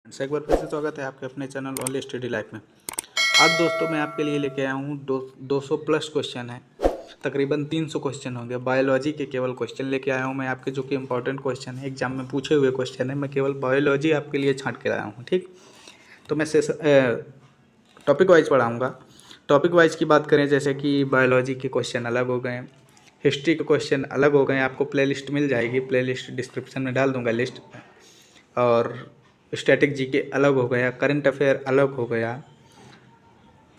एक बार फिर से स्वागत है आपके अपने चैनल ओनली स्टडी लाइफ में। आज दोस्तों मैं आपके लिए लेके आया हूँ 200 प्लस क्वेश्चन है, तकरीबन 300 क्वेश्चन होंगे। बायोलॉजी के केवल क्वेश्चन लेके आया हूँ मैं आपके, जो कि इंपॉर्टेंट क्वेश्चन है, एग्जाम में पूछे हुए क्वेश्चन है। मैं केवल बायोलॉजी आपके लिए छांट के लाया हूँ। ठीक, तो मैं टॉपिक वाइज पढ़ाऊँगा। टॉपिक वाइज की बात करें, जैसे कि बायोलॉजी के क्वेश्चन अलग हो गए, हिस्ट्री के क्वेश्चन अलग हो गए। आपको प्ले लिस्ट मिल जाएगी, प्ले लिस्ट डिस्क्रिप्शन में डाल दूँगा लिस्ट। और स्टैटिक जीके अलग हो गया, करंट अफेयर अलग हो गया,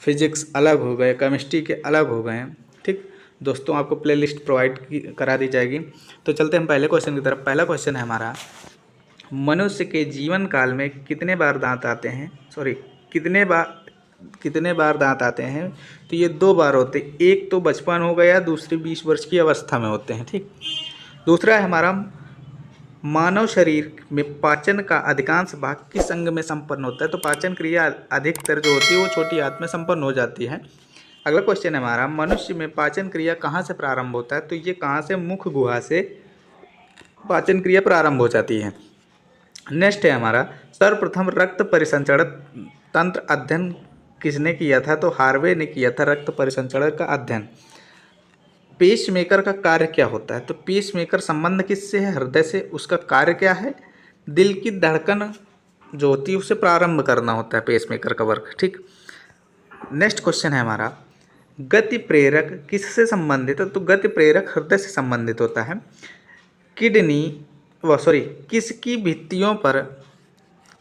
फिजिक्स अलग हो गए, केमिस्ट्री के अलग हो गए। ठीक दोस्तों, आपको प्लेलिस्ट प्रोवाइड करा दी जाएगी। तो चलते हम पहले क्वेश्चन की तरफ। पहला क्वेश्चन है हमारा, मनुष्य के जीवन काल में कितने बार दांत आते हैं? कितने बार दांत आते हैं? तो ये 2 बार होते हैं। एक तो बचपन हो गया, दूसरी 20 वर्ष की अवस्था में होते हैं। ठीक, दूसरा है हमारा, मानव शरीर में पाचन का अधिकांश भाग किस अंग में संपन्न होता है? तो पाचन क्रिया अधिकतर जो होती है वो छोटी आंत में संपन्न हो जाती है। अगला क्वेश्चन है हमारा, मनुष्य में पाचन क्रिया कहाँ से प्रारंभ होता है? तो ये कहाँ से? मुख गुहा से पाचन क्रिया प्रारंभ हो जाती है। नेक्स्ट है हमारा, सर्वप्रथम रक्त परिसंचरण तंत्र अध्ययन किसने किया था? तो हार्वे ने किया था रक्त परिसंचरण का अध्ययन। पेसमेकर का कार्य क्या होता है? तो पेसमेकर संबंध किससे है? हृदय से। उसका कार्य क्या है? दिल की धड़कन जो होती है उसे प्रारंभ करना होता है पेसमेकर का वर्क। ठीक, नेक्स्ट क्वेश्चन है हमारा, गति प्रेरक किससे संबंधित है? तो गति प्रेरक हृदय से संबंधित होता है।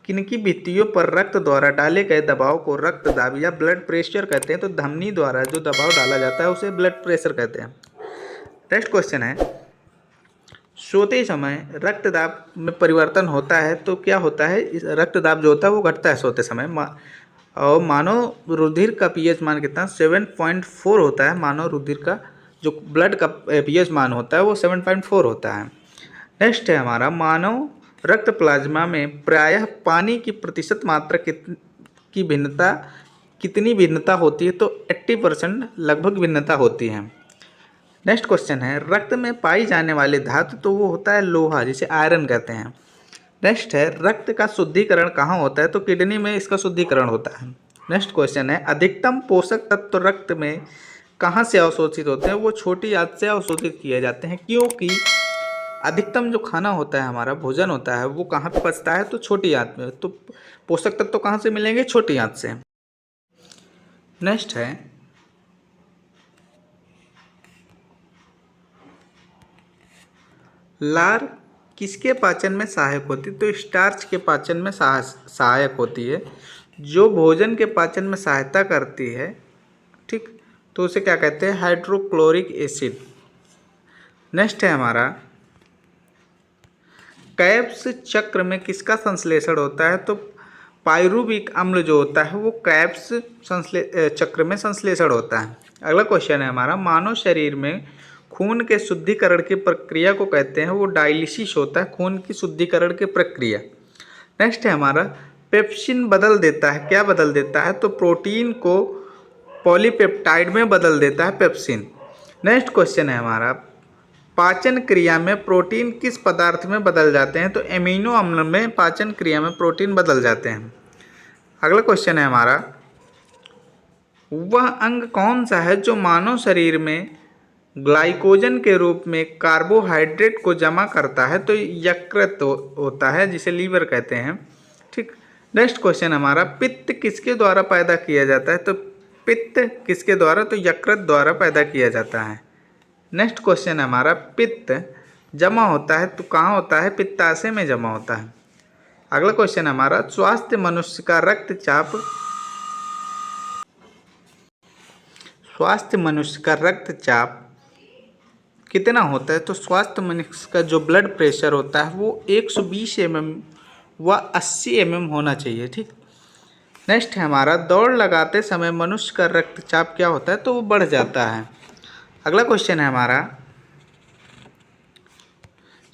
किनकी भित्तियों पर रक्त द्वारा डाले गए दबाव को रक्तदाब या ब्लड प्रेशर कहते हैं? तो धमनी द्वारा जो दबाव डाला जाता है उसे ब्लड प्रेशर कहते हैं। नेक्स्ट क्वेश्चन है, सोते समय रक्तदाब में परिवर्तन होता है तो क्या होता है? इस रक्तदाब जो होता है वो घटता है सोते समय। और मानव रुधिर का पीएच मान कितना? 7.4 होता है। मानव रुधिर का जो ब्लड का पीएच मान होता है वो 7.4 होता है। नेक्स्ट है हमारा, मानव रक्त प्लाज्मा में प्रायः पानी की प्रतिशत मात्रा कितनी भिन्नता होती है? तो 80% लगभग भिन्नता होती है। नेक्स्ट क्वेश्चन है, रक्त में पाई जाने वाली धातु तो वो होता है लोहा, जिसे आयरन कहते हैं। नेक्स्ट है, रक्त का शुद्धिकरण कहाँ होता है? तो किडनी में इसका शुद्धिकरण होता है। नेक्स्ट क्वेश्चन है, अधिकतम पोषक तत्व रक्त में कहाँ से अवशोषित होते हैं? वो छोटी आंत से अवशोषित किए जाते हैं, क्योंकि अधिकतम जो खाना होता है, हमारा भोजन होता है, वो कहाँ पे पचता है? तो छोटी आंत में। तो पोषक तत्व कहाँ से मिलेंगे? छोटी आंत से। नेक्स्ट है, लार किसके पाचन में सहायक होती है? तो स्टार्च के पाचन में सहायक होती है, जो भोजन के पाचन में सहायता करती है। ठीक, तो उसे क्या कहते हैं? Hydrochloric acid. नेक्स्ट है हमारा, कैब्स चक्र में किसका संश्लेषण होता है? तो पाइरुविक अम्ल जो होता है वो कैब्स चक्र में संश्लेषण होता है। अगला क्वेश्चन है हमारा, मानव शरीर में खून के शुद्धिकरण की प्रक्रिया को कहते हैं, वो डायलिसिस होता है, खून की शुद्धिकरण की प्रक्रिया। नेक्स्ट है हमारा, पेप्सिन बदल देता है, क्या बदल देता है? तो प्रोटीन को पॉलीपेप्टाइड में बदल देता है पेप्सिन। नेक्स्ट क्वेश्चन है हमारा, पाचन क्रिया में प्रोटीन किस पदार्थ में बदल जाते हैं? तो एमिनो अम्ल में पाचन क्रिया में प्रोटीन बदल जाते हैं। अगला क्वेश्चन है हमारा, वह अंग कौन सा है जो मानव शरीर में ग्लाइकोजन के रूप में कार्बोहाइड्रेट को जमा करता है? तो यकृत होता है, जिसे लीवर कहते हैं। ठीक, नेक्स्ट क्वेश्चन हमारा, पित्त किसके द्वारा पैदा किया जाता है? तो पित्त किसके द्वारा? तो यकृत द्वारा पैदा किया जाता है। नेक्स्ट क्वेश्चन है हमारा, पित्त जमा होता है तो कहाँ होता है? पित्ताशय में जमा होता है। अगला क्वेश्चन हमारा, स्वस्थ मनुष्य का रक्तचाप कितना होता है? तो स्वस्थ मनुष्य का जो ब्लड प्रेशर होता है वो 120 mm व 80 mm होना चाहिए। ठीक, नेक्स्ट है हमारा, दौड़ लगाते समय मनुष्य का रक्तचाप क्या होता है? तो वो बढ़ जाता है। अगला क्वेश्चन है हमारा,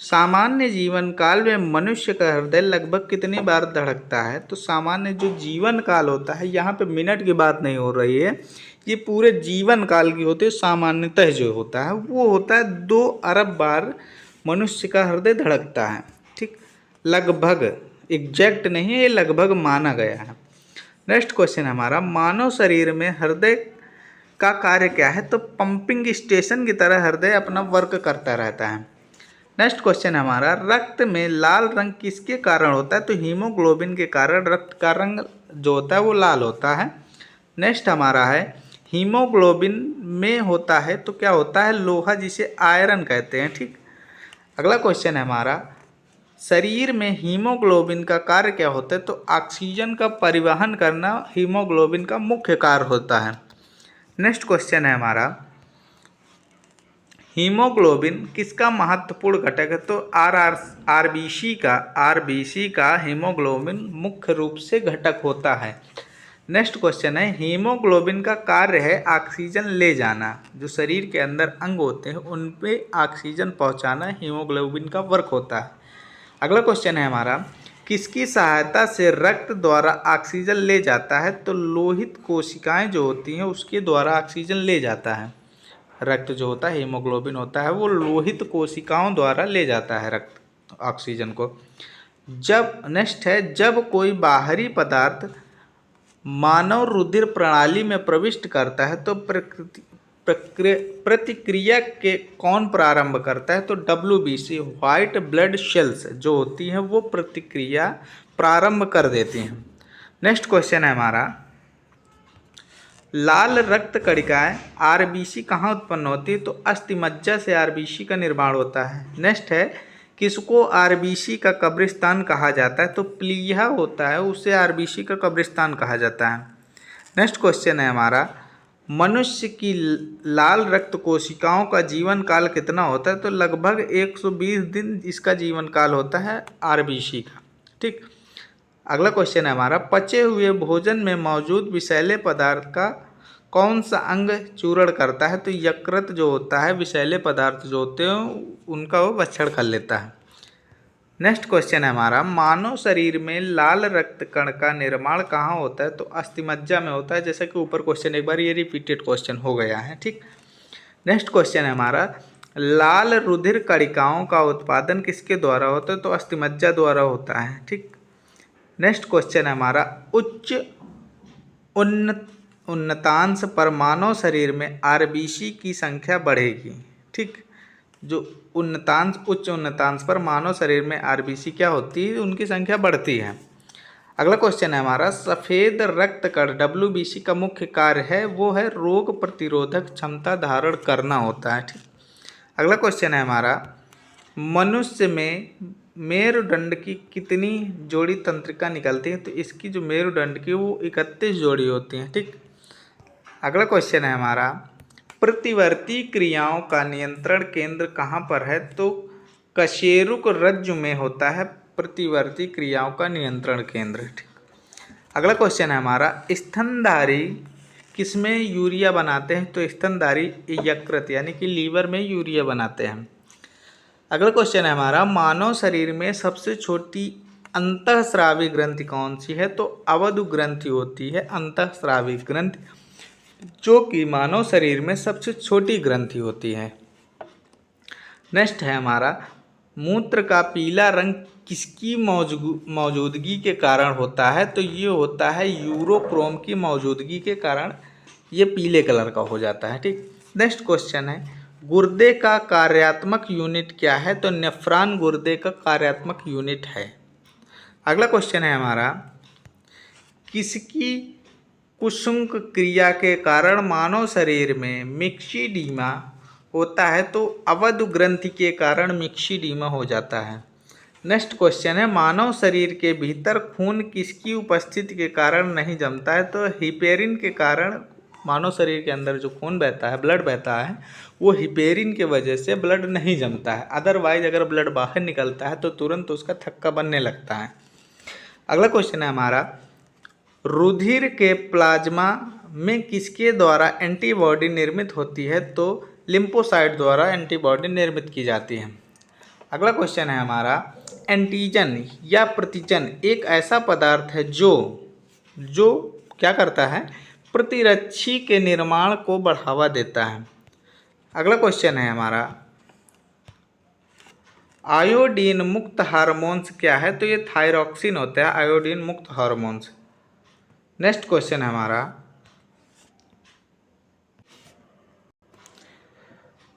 सामान्य जीवन काल में मनुष्य का हृदय लगभग कितनी बार धड़कता है? तो सामान्य जो जीवन काल होता है, यहाँ पे मिनट की बात नहीं हो रही है, ये पूरे जीवन काल की होती है। सामान्यतः जो होता है वो होता है 2 अरब बार मनुष्य का हृदय धड़कता है। ठीक, लगभग एग्जैक्ट नहीं है, ये लगभग माना गया है। नेक्स्ट क्वेश्चन है हमारा, मानव शरीर में हृदय का कार्य क्या है? तो पंपिंग स्टेशन की तरह हृदय अपना वर्क करता रहता है। नेक्स्ट क्वेश्चन है हमारा, रक्त में लाल रंग किसके कारण होता है? तो हीमोग्लोबिन के कारण रक्त का रंग जो होता है वो लाल होता है। नेक्स्ट हमारा है, हीमोग्लोबिन में होता है तो क्या होता है? लोहा, जिसे आयरन कहते हैं। ठीक। अगला क्वेश्चन है हमारा, शरीर में हीमोग्लोबिन का कार्य क्या होता है? तो ऑक्सीजन का परिवहन करना हीमोग्लोबिन का मुख्य कार्य होता है। नेक्स्ट क्वेश्चन है हमारा, हीमोग्लोबिन किसका महत्वपूर्ण घटक है? तो आरबीसी का हीमोग्लोबिन मुख्य रूप से घटक होता है। नेक्स्ट क्वेश्चन है, हीमोग्लोबिन का कार्य है ऑक्सीजन ले जाना। जो शरीर के अंदर अंग होते हैं उन पे ऑक्सीजन पहुंचाना हीमोग्लोबिन का वर्क होता है। अगला क्वेश्चन है हमारा, किसकी सहायता से रक्त द्वारा ऑक्सीजन ले जाता है? तो लोहित कोशिकाएं जो होती हैं उसके द्वारा ऑक्सीजन ले जाता है। रक्त जो होता है, हीमोग्लोबिन होता है, वो लोहित कोशिकाओं द्वारा ले जाता है रक्त ऑक्सीजन को। जब नेक्स्ट है, जब कोई बाहरी पदार्थ मानव रुधिर प्रणाली में प्रविष्ट करता है तो प्रतिक्रिया के कौन प्रारंभ करता है? तो WBC व्हाइट ब्लड सेल्स जो होती हैं वो प्रतिक्रिया प्रारंभ कर देती हैं। नेक्स्ट क्वेश्चन है हमारा, लाल रक्त कणिकाएं RBC कहाँ उत्पन्न होती है? तो अस्थिमज्जा से RBC का निर्माण होता है। नेक्स्ट है, किसको RBC का कब्रिस्तान कहा जाता है? तो प्लीहा होता है उसे RBC का कब्रिस्तान कहा जाता है। नेक्स्ट क्वेश्चन है हमारा, मनुष्य की लाल रक्त कोशिकाओं का जीवन काल कितना होता है? तो लगभग 120 दिन इसका जीवन काल होता है RBC का। ठीक। अगला क्वेश्चन है हमारा, पचे हुए भोजन में मौजूद विषैले पदार्थ का कौन सा अंग चूर्ण करता है? तो यकृत जो होता है विषैले पदार्थ जो होते हैं उनका वो भक्षण कर लेता है। नेक्स्ट क्वेश्चन है हमारा, मानव शरीर में लाल रक्त कण का निर्माण कहाँ होता है? तो अस्थिमज्जा में होता है। जैसा कि ऊपर क्वेश्चन एक बार ये रिपीटेड क्वेश्चन हो गया है। ठीक। नेक्स्ट क्वेश्चन है हमारा, लाल रुधिर कणिकाओं का उत्पादन किसके द्वारा होता है? तो अस्थिमज्जा द्वारा होता है। ठीक। नेक्स्ट क्वेश्चन है हमारा, उच्च उन्नतांश पर मानव शरीर में RBC की संख्या बढ़ेगी। ठीक। जो उच्च उन्नतांश पर मानव शरीर में RBC क्या होती है? उनकी संख्या बढ़ती है। अगला क्वेश्चन है हमारा, सफ़ेद रक्त कण WBC का मुख्य कार्य है वो है रोग प्रतिरोधक क्षमता धारण करना होता है। ठीक। अगला क्वेश्चन है हमारा, मनुष्य में मेरुदंड की कितनी जोड़ी तंत्रिका निकलती है? तो इसकी जो मेरुदंड की वो 31 जोड़ी होती हैं। ठीक। अगला क्वेश्चन है हमारा, प्रतिवर्ती क्रियाओं का नियंत्रण केंद्र कहाँ पर है? तो कशेरुक रज्जु में होता है प्रतिवर्ती क्रियाओं का नियंत्रण केंद्र। ठीक। अगला क्वेश्चन है हमारा, स्तनधारी किसमें यूरिया बनाते हैं? तो स्तनधारी यकृत यानी कि लीवर में यूरिया बनाते हैं। अगला क्वेश्चन है हमारा, मानव शरीर में सबसे छोटी अंतःस्रावी ग्रंथि कौन सी है? तो अवधु ग्रंथि होती है अंतःस्रावी ग्रंथि, जो कि मानव शरीर में सबसे छोटी ग्रंथि होती है। नेक्स्ट है हमारा, मूत्र का पीला रंग किसकी मौजूदगी के कारण होता है? तो ये होता है यूरोक्रोम की मौजूदगी के कारण ये पीले कलर का हो जाता है। ठीक। नेक्स्ट क्वेश्चन है, गुर्दे का कार्यात्मक यूनिट क्या है? तो नेफ्रॉन गुर्दे का कार्यात्मक यूनिट है। अगला क्वेश्चन है हमारा, किसकी कुसुंक क्रिया के कारण मानव शरीर में मिक्सीडीमा होता है? तो अवधु ग्रंथि के कारण मिक्सीडीमा हो जाता है। नेक्स्ट क्वेश्चन है, मानव शरीर के भीतर खून किसकी उपस्थिति के कारण नहीं जमता है? तो हिपेरिन के कारण मानव शरीर के अंदर जो खून बहता है, ब्लड बहता है, वो हिपेरिन के वजह से ब्लड नहीं जमता है। अदरवाइज अगर ब्लड बाहर निकलता है तो तुरंत उसका थक्का बनने लगता है। अगला क्वेश्चन है हमारा, रुधिर के प्लाज्मा में किसके द्वारा एंटीबॉडी निर्मित होती है? तो लिम्फोसाइट द्वारा एंटीबॉडी निर्मित की जाती है। अगला क्वेश्चन है हमारा, एंटीजन या प्रतिजन एक ऐसा पदार्थ है जो क्या करता है? प्रतिरक्षी के निर्माण को बढ़ावा देता है। अगला क्वेश्चन है हमारा, आयोडीन मुक्त हार्मोन्स क्या है? तो ये थायरॉक्सिन होता है, आयोडीन मुक्त हार्मोन्स। नेक्स्ट क्वेश्चन है हमारा,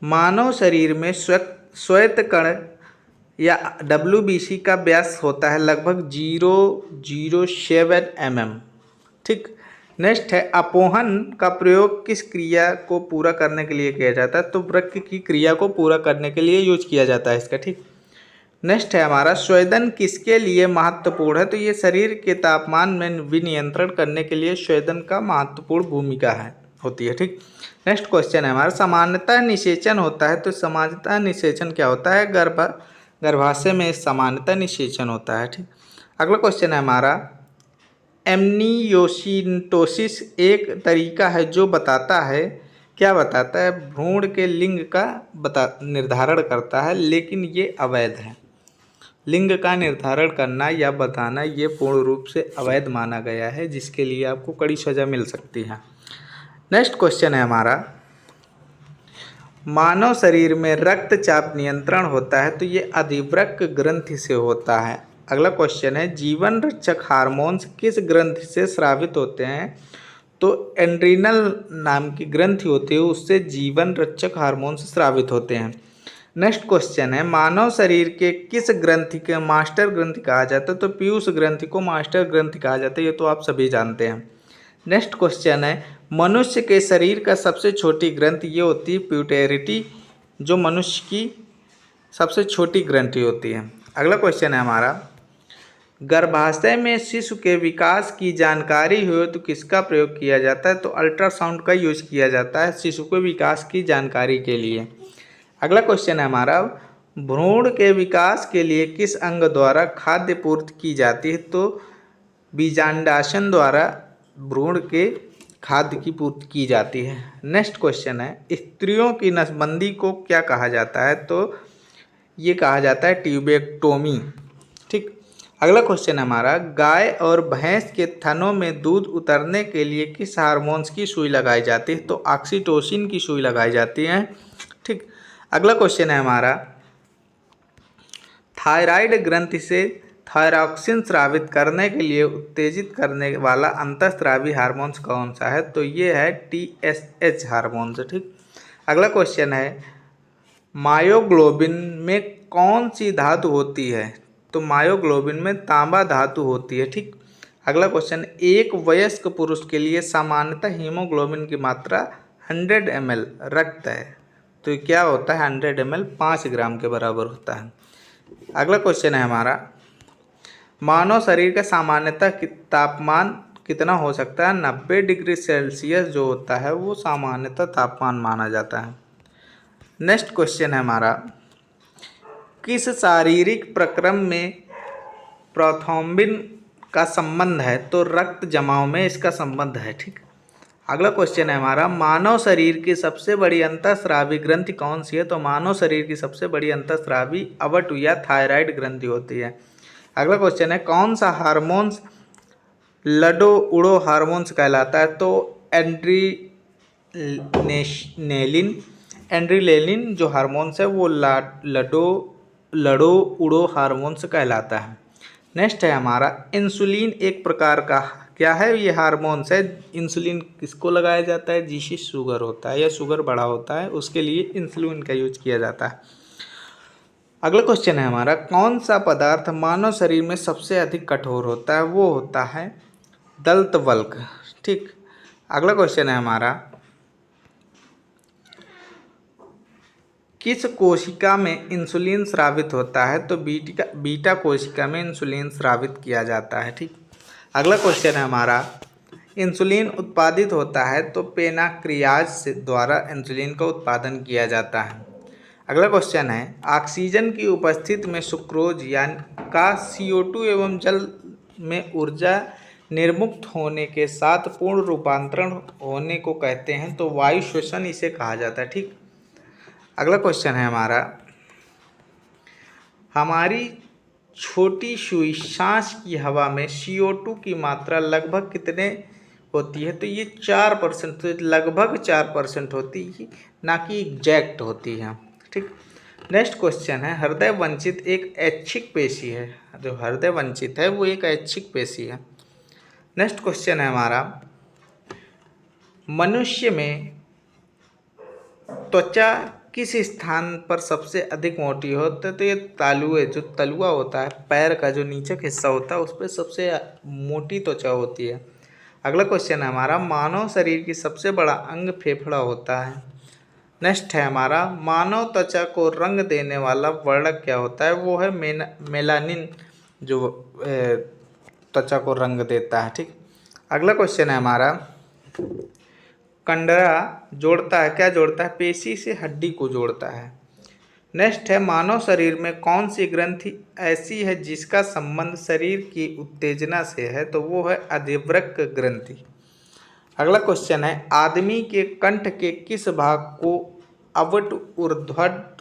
मानव शरीर में श्वेत कण या WBC का व्यास होता है लगभग 0.07 mm। ठीक। नेक्स्ट है, अपोहन का प्रयोग किस क्रिया को पूरा करने के लिए किया जाता है? तो वृक्क की क्रिया को पूरा करने के लिए यूज किया जाता है इसका। ठीक। नेक्स्ट है हमारा, स्वेदन किसके लिए महत्वपूर्ण है? तो ये शरीर के तापमान में विनियंत्रण करने के लिए स्वेदन का महत्वपूर्ण भूमिका है होती है। ठीक। नेक्स्ट क्वेश्चन है हमारा, सामान्यतः निषेचन होता है। तो सामान्यतः निषेचन क्या होता है? गर्भाशय में सामान्यतः निषेचन होता है। ठीक। अगला क्वेश्चन है हमारा, एमनियोसिनटोसिस एक तरीका है जो बताता है, क्या बताता है? भ्रूण के लिंग का निर्धारण करता है, लेकिन ये अवैध है। लिंग का निर्धारण करना या बताना ये पूर्ण रूप से अवैध माना गया है, जिसके लिए आपको कड़ी सजा मिल सकती है। नेक्स्ट क्वेश्चन है हमारा, मानव शरीर में रक्तचाप नियंत्रण होता है। तो ये अधिवृक्क ग्रंथि से होता है। अगला क्वेश्चन है, जीवन रक्षक हार्मोन्स किस ग्रंथि से स्रावित होते हैं? तो एड्रीनल नाम की ग्रंथि होती है, उससे जीवन रक्षक हार्मोन्स स्रावित होते हैं। नेक्स्ट क्वेश्चन है, मानव शरीर के किस ग्रंथि के मास्टर ग्रंथि कहा जाता है? तो पीयूष ग्रंथि को मास्टर ग्रंथि कहा जाता है, ये तो आप सभी जानते हैं। नेक्स्ट क्वेश्चन है, मनुष्य के शरीर का सबसे छोटी ग्रंथि ये होती है प्यूटेरिटी, जो मनुष्य की सबसे छोटी ग्रंथि होती है। अगला क्वेश्चन है हमारा, गर्भाशय में शिशु के विकास की जानकारी हो तो किसका प्रयोग किया जाता है? तो अल्ट्रासाउंड का यूज किया जाता है शिशु के विकास की जानकारी के लिए। अगला क्वेश्चन है हमारा, भ्रूण के विकास के लिए किस अंग द्वारा खाद्य पूर्ति की जाती है? तो बीजांडासन द्वारा भ्रूण के खाद्य की पूर्ति की जाती है। नेक्स्ट क्वेश्चन है, स्त्रियों की नसबंदी को क्या कहा जाता है? तो ये कहा जाता है ट्यूबेक्टोमी। ठीक। अगला क्वेश्चन है हमारा, गाय और भैंस के थनों में दूध उतरने के लिए किस हार्मोन्स की सुई लगाई जाती है? तो ऑक्सीटोसिन की सुई लगाई जाती है। ठीक। अगला क्वेश्चन है हमारा, थायराइड ग्रंथि से थायरॉक्सिन स्रावित करने के लिए उत्तेजित करने वाला अंतःस्रावी हार्मोन्स कौन सा है? तो ये है TSH हार्मोन्स। ठीक। अगला क्वेश्चन है, मायोग्लोबिन में कौन सी धातु होती है? तो मायोग्लोबिन में तांबा धातु होती है। ठीक। अगला क्वेश्चन, एक वयस्क पुरुष के लिए सामान्यतः हीमोग्लोबिन की मात्रा 100 ml रक्त है। तो क्या होता है? 100 ml 5 ग्राम के बराबर होता है। अगला क्वेश्चन है हमारा, मानव शरीर का सामान्यतः तापमान कितना हो सकता है? 90 डिग्री सेल्सियस जो होता है वो सामान्यतः तापमान माना जाता है। नेक्स्ट क्वेश्चन है हमारा, किस शारीरिक प्रक्रम में प्रोथ्रोम्बिन का संबंध है? तो रक्त जमाव में इसका संबंध है। ठीक। अगला क्वेश्चन है हमारा, मानव शरीर की सबसे बड़ी अंतःस्रावी ग्रंथि कौन सी है? तो मानव शरीर की सबसे बड़ी अंतःस्रावी अवट या थायराइड ग्रंथि होती है। अगला क्वेश्चन है, कौन सा हार्मोन्स लडो उड़ो हार्मोन्स कहलाता है? तो एंड्रीलेलिन जो हार्मोन्स है वो लडो उड़ो हार्मोन्स कहलाता है। नेक्स्ट है हमारा, इंसुलिन एक प्रकार का क्या है? ये हार्मोन्स है। इंसुलिन किसको लगाया जाता है? जिससे शुगर होता है या शुगर बड़ा होता है उसके लिए इंसुलिन का यूज किया जाता है। अगला क्वेश्चन है हमारा, कौन सा पदार्थ मानव शरीर में सबसे अधिक कठोर होता है? वो होता है दंतवल्क। ठीक। अगला क्वेश्चन है हमारा, किस कोशिका में इंसुलिन स्रावित होता है? तो बीटा कोशिका में इंसुलिन स्रावित किया जाता है। ठीक। अगला क्वेश्चन है हमारा, इंसुलिन उत्पादित होता है तो पेनाक्रियाज द्वारा इंसुलिन का उत्पादन किया जाता है। अगला क्वेश्चन है, ऑक्सीजन की उपस्थिति में सुक्रोज यानी का CO2 एवं जल में ऊर्जा निर्मुक्त होने के साथ पूर्ण रूपांतरण होने को कहते हैं। तो वायु श्वसन इसे कहा जाता है। ठीक। अगला क्वेश्चन है हमारा, हमारी छोटी सुई सांस की हवा में CO2 की मात्रा लगभग कितने होती है? तो ये 4%, तो लगभग 4% होती है, ना कि एग्जैक्ट होती है। ठीक। नेक्स्ट क्वेश्चन है, हृदय वंचित एक ऐच्छिक पेशी है। जो हृदय वंचित है वो एक ऐच्छिक पेशी है। नेक्स्ट क्वेश्चन है हमारा, मनुष्य में त्वचा किस स्थान पर सबसे अधिक मोटी होती है? तो ये तालुए, जो तलुआ होता है, पैर का जो नीचे का हिस्सा होता है, उस पर सबसे मोटी त्वचा होती है। अगला क्वेश्चन है हमारा, मानव शरीर की सबसे बड़ा अंग फेफड़ा होता है। नेक्स्ट है हमारा, मानव त्वचा को रंग देने वाला वर्णक क्या होता है? वो है मेलानिन, जो त्वचा को रंग देता है। ठीक। अगला क्वेश्चन है हमारा, कंडरा जोड़ता है, क्या जोड़ता है? पेशी से हड्डी को जोड़ता है। नेक्स्ट है, मानव शरीर में कौन सी ग्रंथि ऐसी है जिसका संबंध शरीर की उत्तेजना से है? तो वो है अधिवृक्क ग्रंथि। अगला क्वेश्चन है, आदमी के कंठ के किस भाग को अवट ऊर्ध्वट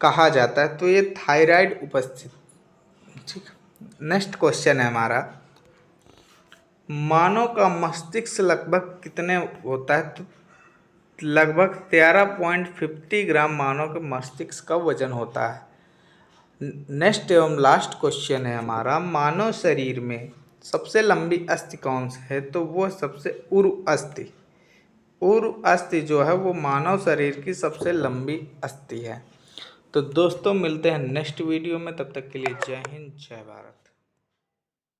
कहा जाता है? तो ये थायराइड उपस्थित। ठीक। नेक्स्ट क्वेश्चन है हमारा, मानव का मस्तिष्क लगभग कितने होता है? तो लगभग 13.50 ग्राम मानव के मस्तिष्क का वजन होता है। नेक्स्ट एवं लास्ट क्वेश्चन है हमारा, मानव शरीर में सबसे लंबी अस्थि कौन सी है? तो वो सबसे उरु अस्थि। उरु अस्थि जो है वो मानव शरीर की सबसे लंबी अस्थि है। तो दोस्तों मिलते हैं नेक्स्ट वीडियो में, तब तक के लिए जय हिंद जय भारत।